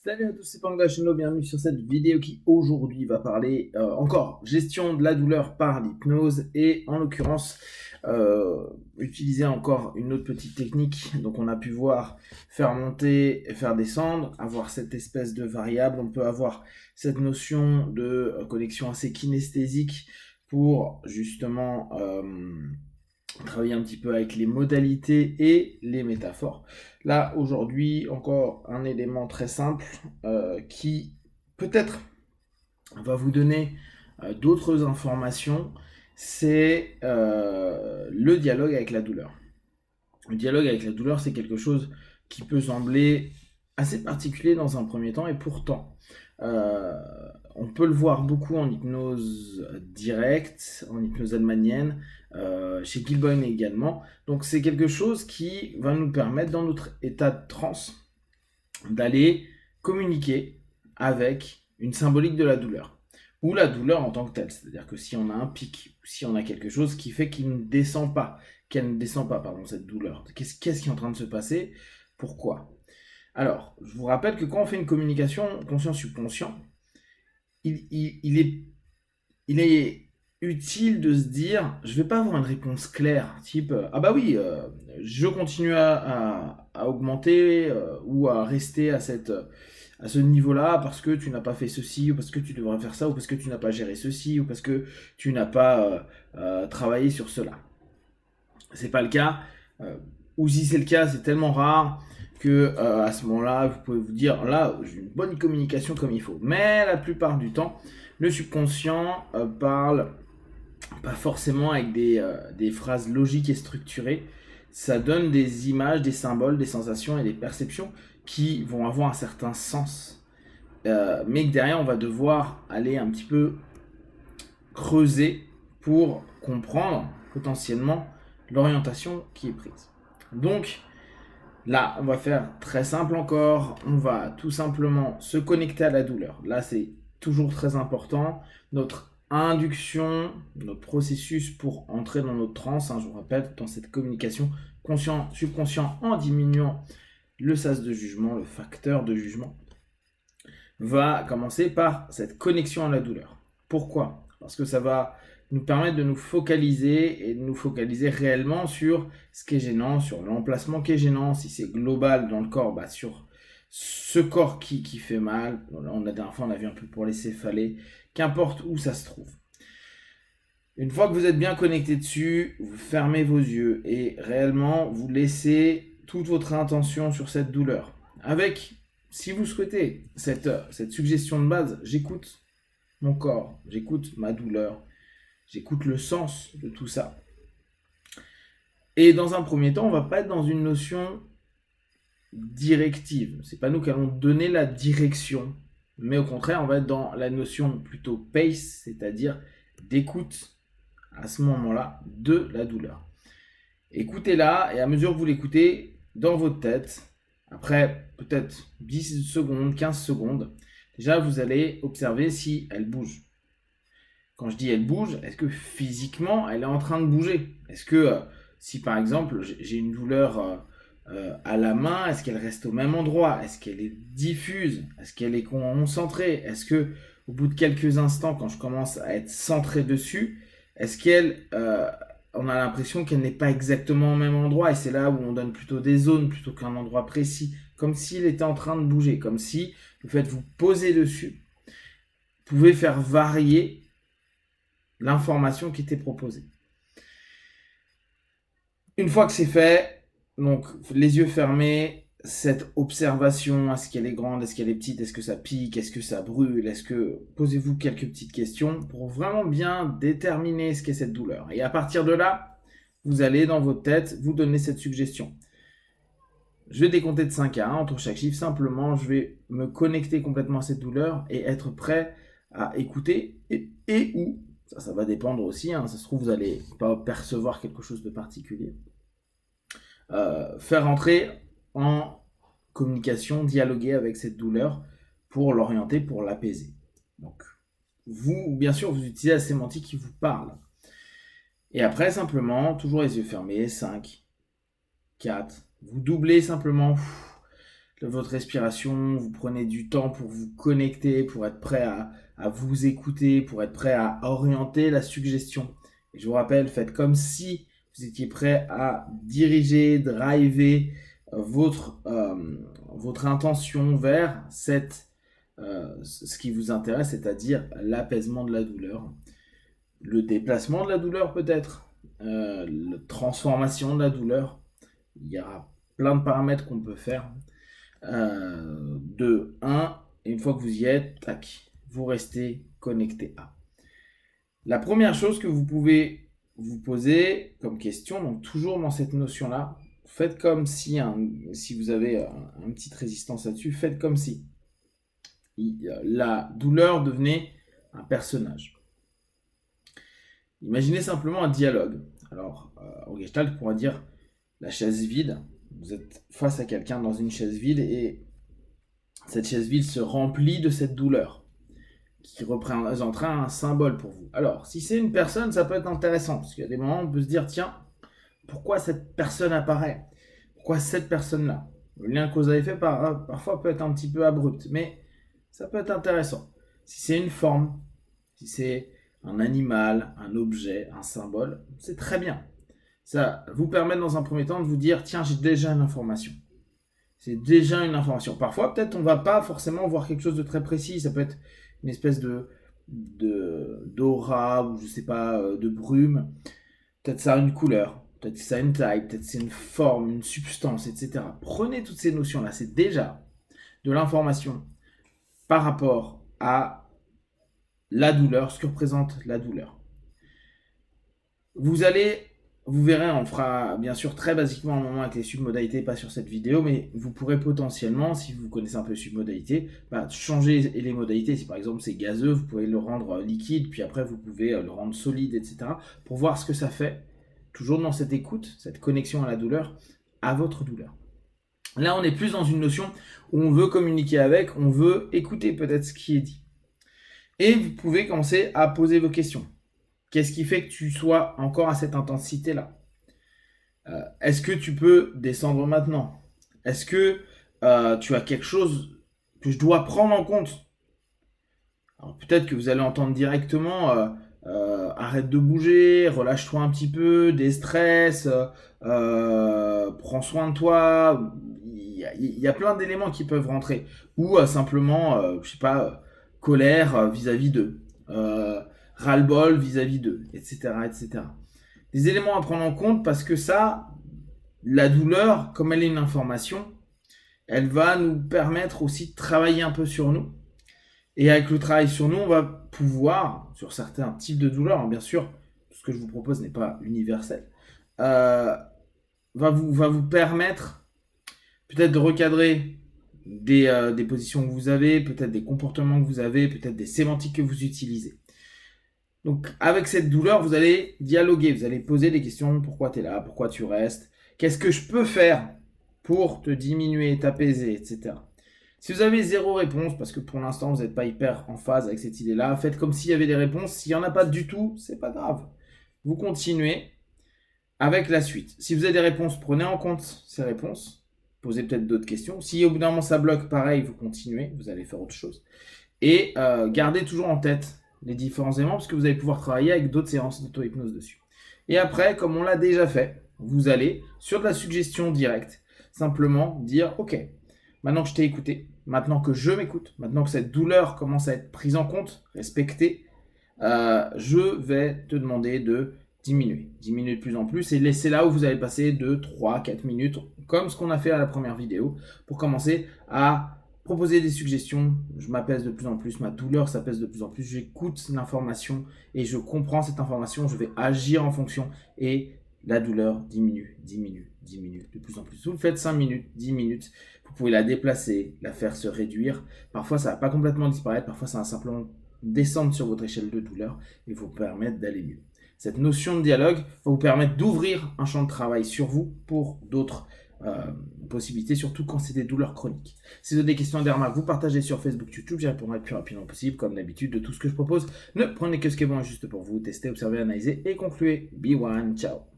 Salut à tous, c'est Panga Cheno, bienvenue sur cette vidéo qui aujourd'hui va parler encore gestion de la douleur par l'hypnose et en l'occurrence utiliser encore une autre petite technique. Donc on a pu voir faire monter et faire descendre, avoir cette espèce de variable, on peut avoir cette notion de connexion assez kinesthésique pour justement travailler un petit peu avec les modalités et les métaphores. Là, aujourd'hui, encore un élément très simple qui peut-être va vous donner d'autres informations, c'est le dialogue avec la douleur. Le dialogue avec la douleur, c'est quelque chose qui peut sembler assez particulier dans un premier temps, et pourtant, euh, on peut le voir beaucoup en hypnose directe, en hypnose hahnemannienne, chez Gilboyne également. Donc c'est quelque chose qui va nous permettre, dans notre état de transe, d'aller communiquer avec une symbolique de la douleur, ou la douleur en tant que telle. C'est-à-dire que si on a un pic, ou si on a quelque chose qui fait qu'il ne descend pas, qu'elle ne descend pas, pardon, cette douleur, qu'est-ce qui est en train de se passer? Pourquoi? Alors, je vous rappelle que quand on fait une communication conscient-subconscient, il est utile de se dire, je vais pas avoir une réponse claire, type, ah bah oui, je continue à augmenter ou à rester à ce niveau-là parce que tu n'as pas fait ceci, ou parce que tu devrais faire ça, ou parce que tu n'as pas géré ceci, ou parce que tu n'as pas travaillé sur cela. C'est pas le cas, euh, ou si c'est le cas, c'est tellement rare que à ce moment-là, vous pouvez vous dire, là, j'ai une bonne communication comme il faut. Mais la plupart du temps, le subconscient parle pas forcément avec des phrases logiques et structurées. Ça donne des images, des symboles, des sensations et des perceptions qui vont avoir un certain sens. Mais que derrière, on va devoir aller un petit peu creuser pour comprendre potentiellement l'orientation qui est prise. Donc là, on va faire très simple encore. On va tout simplement se connecter à la douleur. Là, c'est toujours très important. Notre induction, notre processus pour entrer dans notre transe, je vous rappelle, dans cette communication conscient-subconscient en diminuant le sas de jugement, le facteur de jugement, va commencer par cette connexion à la douleur. Pourquoi? Parce que ça va nous permettre de nous focaliser et de nous focaliser réellement sur ce qui est gênant, sur l'emplacement qui est gênant, si c'est global dans le corps, sur ce corps qui fait mal. La dernière fois, on a vu un peu pour les céphalées, qu'importe où ça se trouve. Une fois que vous êtes bien connecté dessus, vous fermez vos yeux et réellement vous laissez toute votre intention sur cette douleur. Avec, si vous souhaitez, cette suggestion de base, j'écoute mon corps, j'écoute ma douleur, j'écoute le sens de tout ça. Et dans un premier temps, on va pas être dans une notion directive. C'est pas nous qui allons donner la direction, mais au contraire, on va être dans la notion plutôt pace, c'est-à-dire d'écoute à ce moment-là de la douleur. Écoutez-la et à mesure que vous l'écoutez dans votre tête, après peut-être 10 secondes, 15 secondes, déjà vous allez observer si elle bouge. Quand je dis elle bouge, est-ce que physiquement elle est en train de bouger? Est-ce que si par exemple j'ai une douleur à la main, est-ce qu'elle reste au même endroit? Est-ce qu'elle est diffuse? Est-ce qu'elle est concentrée? Est-ce que au bout de quelques instants, quand je commence à être centré dessus, est-ce qu'elle on a l'impression qu'elle n'est pas exactement au même endroit, et c'est là où on donne plutôt des zones plutôt qu'un endroit précis, comme s'il était en train de bouger, comme si le fait de vous poser dessus pouvait faire varier l'information qui était proposée. Une fois que c'est fait, donc les yeux fermés, cette observation, est-ce qu'elle est grande, est-ce qu'elle est petite, est-ce que ça pique, est-ce que ça brûle, est-ce que... Posez-vous quelques petites questions pour vraiment bien déterminer ce qu'est cette douleur. Et à partir de là, vous allez dans votre tête vous donner cette suggestion. Je vais décompter de 5 à 1 entre chaque chiffre. Simplement, je vais me connecter complètement à cette douleur et être prêt à écouter et où. Ça va dépendre aussi. Ça se trouve, vous n'allez pas percevoir quelque chose de particulier. Faire entrer en communication, dialoguer avec cette douleur pour l'orienter, pour l'apaiser. Donc, vous, bien sûr, vous utilisez la sémantique qui vous parle. Et après, simplement, toujours les yeux fermés, 5, 4, vous doublez simplement votre respiration, vous prenez du temps pour vous connecter, pour être prêt à vous écouter, pour être prêt à orienter la suggestion. Et je vous rappelle, faites comme si vous étiez prêt à diriger, driver votre intention vers ce qui vous intéresse, c'est-à-dire l'apaisement de la douleur, le déplacement de la douleur peut-être, la transformation de la douleur. Il y a plein de paramètres qu'on peut faire. De 1, et une fois que vous y êtes, tac, vous restez connecté à. La première chose que vous pouvez vous poser comme question, donc toujours dans cette notion-là, faites comme si, si vous avez une petite résistance là-dessus, faites comme si la douleur devenait un personnage. Imaginez simplement un dialogue. Alors, au Gestalt, on pourrait dire la chaise vide. Vous êtes face à quelqu'un dans une chaise vide et cette chaise vide se remplit de cette douleur qui représentera un symbole pour vous. Alors, si c'est une personne, ça peut être intéressant parce qu'il y a des moments où on peut se dire, tiens, pourquoi cette personne apparaît? Pourquoi cette personne-là? Le lien cause à effet parfois peut être un petit peu abrupt, mais ça peut être intéressant. Si c'est une forme, si c'est un animal, un objet, un symbole, c'est très bien. Ça vous permet dans un premier temps de vous dire, tiens, j'ai déjà une information. C'est déjà une information. Parfois, peut-être, on ne va pas forcément voir quelque chose de très précis. Ça peut être une espèce d'aura ou je sais pas, de brume. Peut-être ça a une couleur, peut-être ça a une taille, peut-être c'est une forme, une substance, etc. Prenez toutes ces notions-là. C'est déjà de l'information par rapport à la douleur, ce que représente la douleur. Vous verrez, on fera bien sûr très basiquement un moment avec les submodalités, pas sur cette vidéo, mais vous pourrez potentiellement, si vous connaissez un peu les submodalités, changer les modalités. Si par exemple c'est gazeux, vous pouvez le rendre liquide, puis après vous pouvez le rendre solide, etc. pour voir ce que ça fait, toujours dans cette écoute, cette connexion à la douleur, à votre douleur. Là, on est plus dans une notion où on veut communiquer avec, on veut écouter peut-être ce qui est dit. Et vous pouvez commencer à poser vos questions. Qu'est-ce qui fait que tu sois encore à cette intensité-là? Est-ce que tu peux descendre maintenant? Est-ce que tu as quelque chose que je dois prendre en compte? Alors peut-être que vous allez entendre directement arrête de bouger, relâche-toi un petit peu, déstresse, prends soin de toi. Il y a plein d'éléments qui peuvent rentrer. Ou simplement, je sais pas, colère vis-à-vis d'eux. Ras-le-bol vis-à-vis d'eux, etc., etc. Des éléments à prendre en compte parce que ça, la douleur, comme elle est une information, elle va nous permettre aussi de travailler un peu sur nous. Et avec le travail sur nous, on va pouvoir, sur certains types de douleurs, bien sûr, tout ce que je vous propose n'est pas universel, va vous permettre peut-être de recadrer des positions que vous avez, peut-être des comportements que vous avez, peut-être des sémantiques que vous utilisez. Donc, avec cette douleur, vous allez dialoguer, vous allez poser des questions. Pourquoi tu es là? Pourquoi tu restes? Qu'est-ce que je peux faire pour te diminuer, t'apaiser, etc. Si vous avez zéro réponse, parce que pour l'instant, vous n'êtes pas hyper en phase avec cette idée-là, faites comme s'il y avait des réponses. S'il n'y en a pas du tout, c'est pas grave. Vous continuez avec la suite. Si vous avez des réponses, prenez en compte ces réponses. Posez peut-être d'autres questions. Si au bout d'un moment ça bloque, pareil, vous continuez. Vous allez faire autre chose. Et gardez toujours en tête les différents éléments parce que vous allez pouvoir travailler avec d'autres séances d'auto-hypnose dessus. Et après, comme on l'a déjà fait, vous allez sur de la suggestion directe simplement dire ok, maintenant que je t'ai écouté, maintenant que je m'écoute, maintenant que cette douleur commence à être prise en compte, respectée, je vais te demander de diminuer de plus en plus et c'est là où vous allez passer 2, 3, 4 minutes comme ce qu'on a fait à la première vidéo pour commencer à proposer des suggestions. Je m'apaise de plus en plus, ma douleur s'apaise de plus en plus, j'écoute l'information et je comprends cette information, je vais agir en fonction et la douleur diminue de plus en plus. Vous le faites 5 minutes, 10 minutes, vous pouvez la déplacer, la faire se réduire. Parfois ça va pas complètement disparaître, parfois ça va simplement descendre sur votre échelle de douleur et vous permettre d'aller mieux. Cette notion de dialogue va vous permettre d'ouvrir un champ de travail sur vous pour d'autres possibilités, surtout quand c'est des douleurs chroniques. Si vous avez des questions et des remarques, vous partagez sur Facebook, YouTube, j'y répondrai le plus rapidement possible, comme d'habitude, de tout ce que je propose. Ne prenez que ce qui est bon et juste pour vous, testez, observez, analysez et concluez. Be one, ciao.